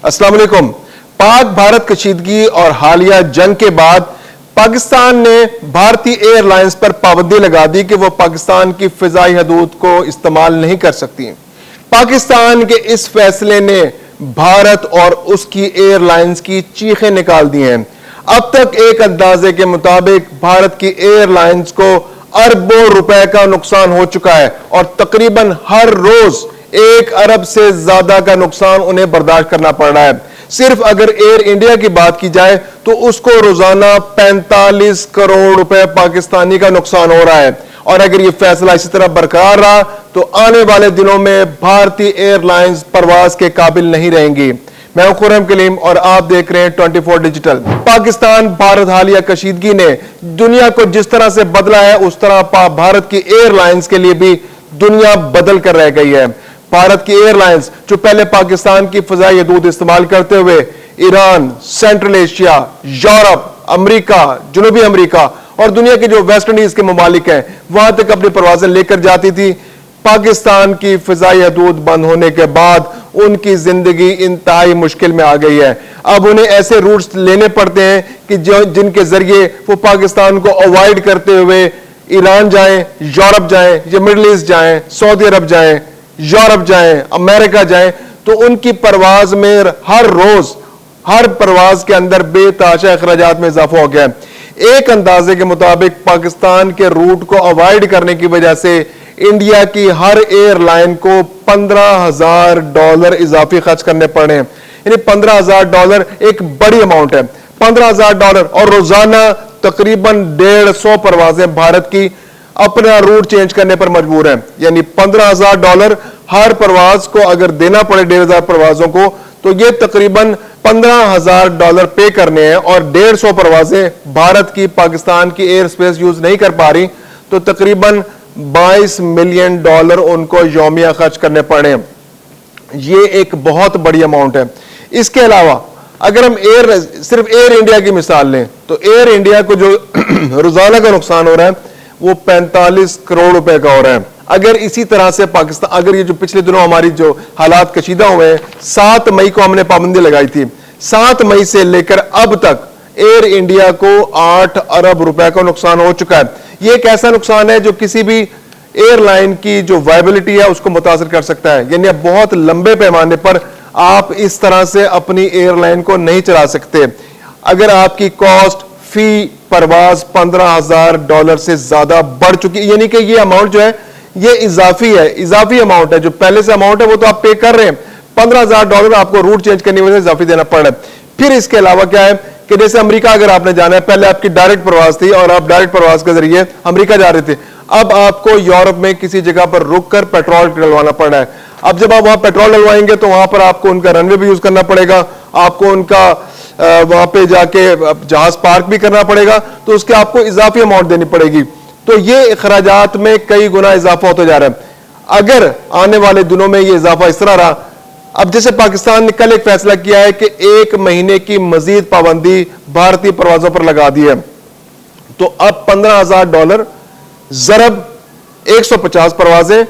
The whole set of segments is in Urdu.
السلام علیکم۔ پاک بھارت کشیدگی اور حالیہ جنگ کے بعد پاکستان نے بھارتی ایئر لائنز پر پابندی لگا دی کہ وہ پاکستان کی فضائی حدود کو استعمال نہیں کر سکتی۔ پاکستان کے اس فیصلے نے بھارت اور اس کی ایئر لائنز کی چیخیں نکال دی ہیں۔ اب تک ایک اندازے کے مطابق بھارت کی ایئر لائنز کو اربوں روپے کا نقصان ہو چکا ہے اور تقریباً ہر روز 1 ارب سے زیادہ کا نقصان انہیں برداشت کرنا پڑ رہا ہے۔ صرف اگر ایئر انڈیا کی بات کی جائے تو اس کو روزانہ 45 کروڑ روپے پاکستانی کا نقصان ہو رہا ہے، اور اگر یہ فیصلہ اسی طرح برقرار رہا تو آنے والے دنوں میں بھارتی ایئر لائنز پرواز کے قابل نہیں رہیں گی۔ میں ہوں خرم کلیم اور آپ دیکھ رہے ہیں 24 ڈیجیٹل۔ پاکستان بھارت حالیہ کشیدگی نے دنیا کو جس طرح سے بدلا ہے اس طرح بھارت کی ایئر لائنز کے لیے بھی دنیا بدل کر رہ گئی ہے۔ بھارت کی ایئر لائنز جو پہلے پاکستان کی فضائی حدود استعمال کرتے ہوئے ایران، سینٹرل ایشیا، یورپ، امریکہ، جنوبی امریکہ اور دنیا کے جو ویسٹ انڈیز کے ممالک ہیں وہاں تک اپنی پروازیں لے کر جاتی تھی، پاکستان کی فضائی حدود بند ہونے کے بعد ان کی زندگی انتہائی مشکل میں آ گئی ہے۔ اب انہیں ایسے روٹس لینے پڑتے ہیں کہ جن کے ذریعے وہ پاکستان کو اوائڈ کرتے ہوئے ایران جائیں، یورپ جائیں یا مڈل ایسٹ جائیں، سعودی عرب جائیں، یورپ جائیں، امریکہ جائیں، تو ان کی پرواز میں ہر روز ہر پرواز کے اندر بے تحاشا اخراجات میں اضافہ ہو گیا ہے۔ ایک اندازے کے مطابق پاکستان کے روٹ کو اوائڈ کرنے کی وجہ سے انڈیا کی ہر ایئر لائن کو $15,000 اضافی خرچ کرنے پڑے ہیں، یعنی $15,000 ایک بڑی اماؤنٹ ہے۔ $15,000 اور روزانہ تقریباً 150 پروازیں بھارت کی اپنا روٹ چینج کرنے پر مجبور ہیں، یعنی $15,000 ہر پرواز کو اگر دینا پڑے 1,500 پروازوں کو تو یہ تقریباً $15,000 پے کرنے ہیں، اور 150 پروازیں بھارت کی پاکستان کی ایئر سپیس یوز نہیں کر پا رہی تو تقریباً $22 ملین ان کو یومیہ خرچ کرنے پڑے۔ یہ ایک بہت بڑی اماؤنٹ ہے۔ اس کے علاوہ اگر ہم صرف ایئر انڈیا کی مثال لیں تو ایئر انڈیا کو جو روزانہ کا نقصان ہو رہا ہے وہ 45 کروڑ روپے کا ہو رہا ہے۔ اگر اسی طرح سے پاکستان، اگر یہ جو پچھلے دنوں ہماری جو حالات کشیدہ ہوئے ہیں، 7 مئی کو ہم نے پابندی لگائی تھی، 7 مئی سے لے کر اب تک ایئر انڈیا کو 8 ارب روپے کا نقصان ہو چکا ہے۔ یہ ایک ایسا نقصان ہے جو کسی بھی ایئر لائن کی جو وائبلٹی ہے اس کو متاثر کر سکتا ہے، یعنی اب بہت لمبے پیمانے پر آپ اس طرح سے اپنی ایئر لائن کو نہیں چلا سکتے۔ اگر آپ کی کاسٹ فی پرواز $15,000 سے زیادہ بڑھ چکی، یعنی کہ یہ اماؤنٹ جو ہے یہ اضافی اماؤنٹ ہے، جو پہلے سے اماؤنٹ ہے وہ تو آپ پے کر رہے ہیں، $15,000 آپ کو روٹ چینج کرنے کی وجہ سے اضافی دینا پڑ رہا ہے۔ پھر اس کے علاوہ کیا ہے کہ جیسے امریکہ اگر آپ نے جانا ہے، پہلے آپ کی ڈائریکٹ پرواز تھی اور آپ ڈائریکٹ پرواز کے ذریعے امریکہ جا رہے تھے، اب آپ کو یورپ میں کسی جگہ پر رک کر پیٹرول ڈلوانا پڑ رہا ہے۔ اب جب آپ وہاں پیٹرول ڈلوائیں گے تو وہاں پر آپ کو ان کا رن وے بھی یوز کرنا پڑے گا، آپ کو ان کا وہاں پہ جا کے جہاز پارک بھی کرنا پڑے گا، تو اس کے آپ کو اضافی اماؤنٹ دینی پڑے گی، تو یہ اخراجات میں کئی گنا اضافہ ہوتا جا رہا ہے۔ اگر آنے والے دنوں میں یہ اضافہ اس طرح رہا، اب جیسے پاکستان نے کل ایک فیصلہ کیا ہے کہ 1 مہینے کی مزید پابندی بھارتی پروازوں پر لگا دی ہے، تو اب $15,000 ضرب 150 پروازیں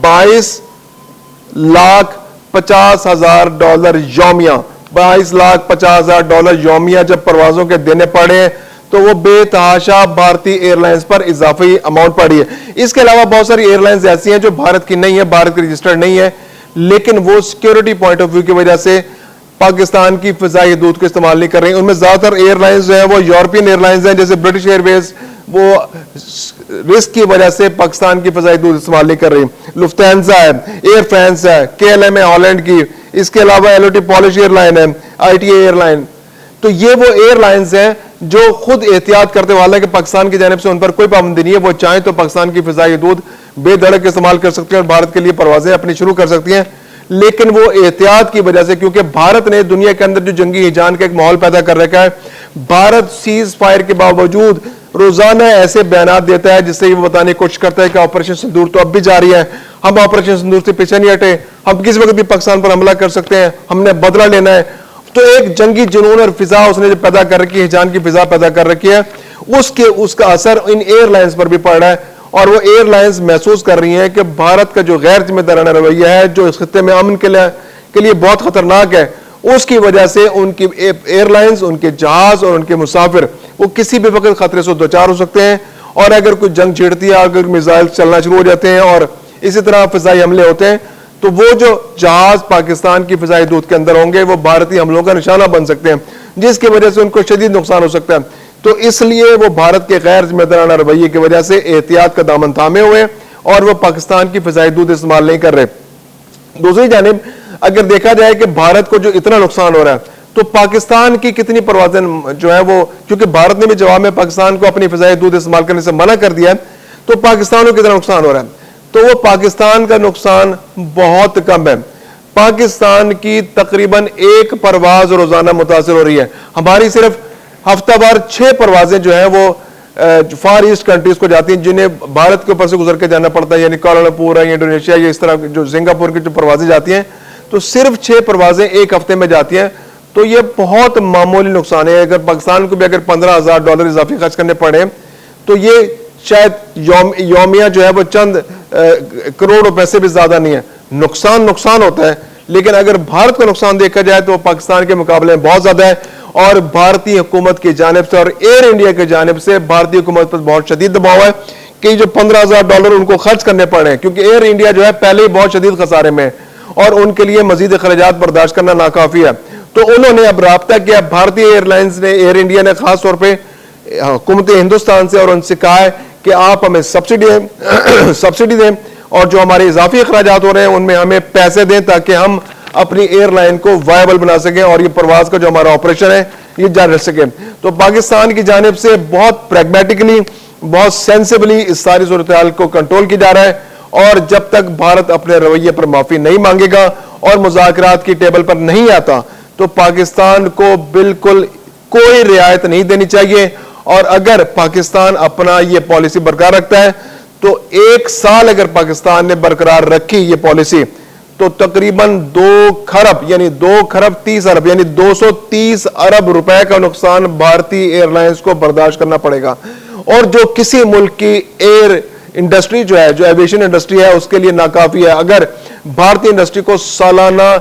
$22,50,000 یومیہ، $22,50,000 یومیہ جب پروازوں کے دینے پڑے ہیں تو وہ بے تحاشا بھارتی ایئر لائنز پر اضافی اماؤنٹ پڑی ہے۔ اس کے علاوہ بہت ساری ایئر لائنز ایسی ہیں جو بھارت کی نہیں ہے، بھارت کی رجسٹرڈ نہیں ہے، لیکن وہ سیکیورٹی پوائنٹ آف ویو کی وجہ سے پاکستان کی فضائی حدود کو استعمال نہیں کر رہی۔ ان میں زیادہ تر ایئر لائنز جو ہیں وہ یورپین ایئر لائنز ہیں، جیسے برٹش ایئر ویز، وہ رسک کی وجہ سے پاکستان کی فضائی حدود استعمال نہیں کر رہی۔ لفتھانسا ہے، ایئر فرانس ہے، KLM ہے ہالینڈ کی، اس کے علاوہ LOT پولش ایئر لائن ہے، ITA ایئر لائن، تو یہ وہ ایئر لائنز ہیں جو خود احتیاط کرتے والا ہے کہ پاکستان کی جانب سے ان پر کوئی پابندی نہیں ہے، وہ چاہیں تو پاکستان کی فضائی حدود بے دھڑک استعمال کر سکتے ہیں اور بھارت کے لیے پروازیں اپنی شروع کر سکتی ہیں، لیکن وہ احتیاط کی وجہ سے، کیونکہ بھارت نے دنیا کے اندر جو جنگی ہیجان کا ایک ماحول پیدا کر رکھا ہے، بھارت سیز فائر کے باوجود روزانہ ایسے بیانات دیتا ہے جس سے یہ بتانے کی کوشش کرتا ہے کہ آپریشن سندور تو اب بھی جاری ہے، ہم آپریشن سندور سے پیچھے نہیں ہٹے، ہم کسی وقت بھی پاکستان پر حملہ کر سکتے ہیں، ہم نے بدلہ لینا ہے۔ تو ایک جنگی جنون اور فضا اس نے جو پیدا کر رکھی ہے، ہیجان کی فضا پیدا کر رکھی ہے، اس کا اثر ان ایئر لائنز پر بھی پڑ رہا ہے، اور وہ ایئر لائنز محسوس کر رہی ہیں کہ بھارت کا جو غیر ذمہ دارانہ رویہ ہے، جو اس خطے میں امن کے لیے بہت خطرناک ہے، اس کی وجہ سے ان کی ایئر لائنز، ان کے جہاز اور ان کے مسافر وہ کسی بھی وقت خطرے سے دوچار ہو سکتے ہیں، اور اگر کوئی جنگ چھڑتی ہے، اگر میزائل چلنا شروع ہو جاتے ہیں اور اسی طرح فضائی حملے ہوتے ہیں، تو وہ جو جہاز پاکستان کی فضائی حدود کے اندر ہوں گے وہ بھارتی حملوں کا نشانہ بن سکتے ہیں، جس کی وجہ سے ان کو شدید نقصان ہو سکتا ہے۔ تو اس لیے وہ بھارت کے غیر ذمہ دارانہ رویے کی وجہ سے احتیاط کا دامن تھامے ہوئے اور وہ پاکستان کی فضائی حدود استعمال نہیں کر رہے۔ دوسری جانب اگر دیکھا جائے کہ بھارت کو جو اتنا نقصان ہو رہا ہے تو پاکستان کی کتنی پروازیں جو ہے وہ، کیونکہ بھارت نے بھی جواب میں پاکستان کو اپنی فضائی حدود استعمال کرنے سے منع کر دیا ہے، تو پاکستان کو کتنا نقصان ہو رہا ہے؟ تو وہ پاکستان کا نقصان بہت کم ہے۔ پاکستان کی تقریباً 1 پرواز روزانہ متاثر ہو رہی ہے۔ ہماری صرف ہفتہ بار 6 پروازیں جو ہیں وہ فار ایسٹ کنٹریز کو جاتی ہیں، جنہیں بھارت کے اوپر سے گزر کے جانا پڑتا ہے، یعنی کوالالمپور ہے یا انڈونیشیا یا اس طرح جو سنگاپور کی جو پروازیں جاتی ہیں، تو صرف 6 پروازیں ایک ہفتے میں جاتی ہیں۔ تو یہ بہت معمولی نقصان ہے۔ اگر پاکستان کو بھی اگر $15,000 اضافی خرچ کرنے پڑے تو یہ شاید یومیہ جو ہے وہ چند کروڑ روپے سے بھی زیادہ نہیں ہے۔ نقصان ہوتا ہے، لیکن اگر بھارت کا نقصان دیکھا جائے تو پاکستان کے مقابلے میں بہت زیادہ ہے، اور بھارتی حکومت کی جانب سے اور ایئر انڈیا کی جانب سے بھارتی حکومت پر بہت شدید دباؤ ہے کہ جو $15,000 ان کو خرچ کرنے پڑے ہیں، کیونکہ ایئر انڈیا جو ہے پہلے ہی بہت شدید خسارے میں ہے اور ان کے لیے مزید اخراجات برداشت کرنا ناکافی ہے۔ تو انہوں نے اب رابطہ کیا بھارتی ایئر لائنز نے، ایئر انڈیا نے خاص طور پہ حکومت ہندوستان سے، اور ان سے کہا ہے کہ آپ ہمیں سبسڈی دیں اور جو ہمارے اضافی اخراجات ہو رہے ہیں ان میں ہمیں پیسے دیں تاکہ ہم اپنی ایئر لائن کو وائبل بنا سکیں اور یہ پرواز کا جو ہمارا آپریشن ہے یہ جاری رکھ سکیں۔ تو پاکستان کی جانب سے بہت پریگمیٹکلی، بہت سینسبلی اس ساری صورتحال کو کنٹرول کی جا رہا ہے، اور جب تک بھارت اپنے رویے پر معافی نہیں مانگے گا اور مذاکرات کی ٹیبل پر نہیں آتا تو پاکستان کو بالکل کوئی رعایت نہیں دینی چاہیے۔ اور اگر پاکستان اپنا یہ پالیسی برقرار رکھتا ہے تو 1 سال اگر پاکستان نے برقرار رکھی یہ پالیسی تو تقریباً 2 کھرب یعنی 2 کھرب 30 ارب یعنی 230 ارب روپے کا نقصان بھارتی ایئر لائنز کو برداشت کرنا پڑے گا، اور جو کسی ملک کی ایئر انڈسٹری جو ہے، جو ایویشن انڈسٹری ہے، اس کے لیے ناکافی ہے۔ اگر بھارتی انڈسٹری کو سالانہ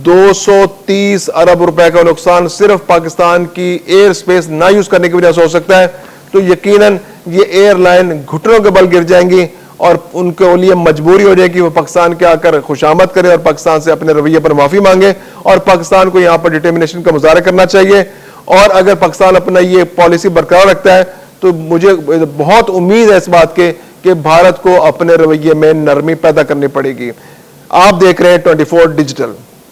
230 ارب روپے کا نقصان صرف پاکستان کی ایئر سپیس نہ یوز کرنے کی وجہ سے ہو سکتا ہے تو یقیناً یہ ایئر لائن گھٹنوں کے بل گر جائیں گی اور ان کے لیے مجبوری ہو جائے کہ وہ پاکستان کے آ کر خوشامد کرے اور پاکستان سے اپنے رویے پر معافی مانگے، اور پاکستان کو یہاں پر ڈٹرمنیشن کا مظاہرہ کرنا چاہیے۔ اور اگر پاکستان اپنا یہ پالیسی برقرار رکھتا ہے تو مجھے بہت امید ہے اس بات کے کہ بھارت کو اپنے رویے میں نرمی پیدا کرنی پڑے گی۔ آپ دیکھ رہے ہیں 24 ڈیجیٹل۔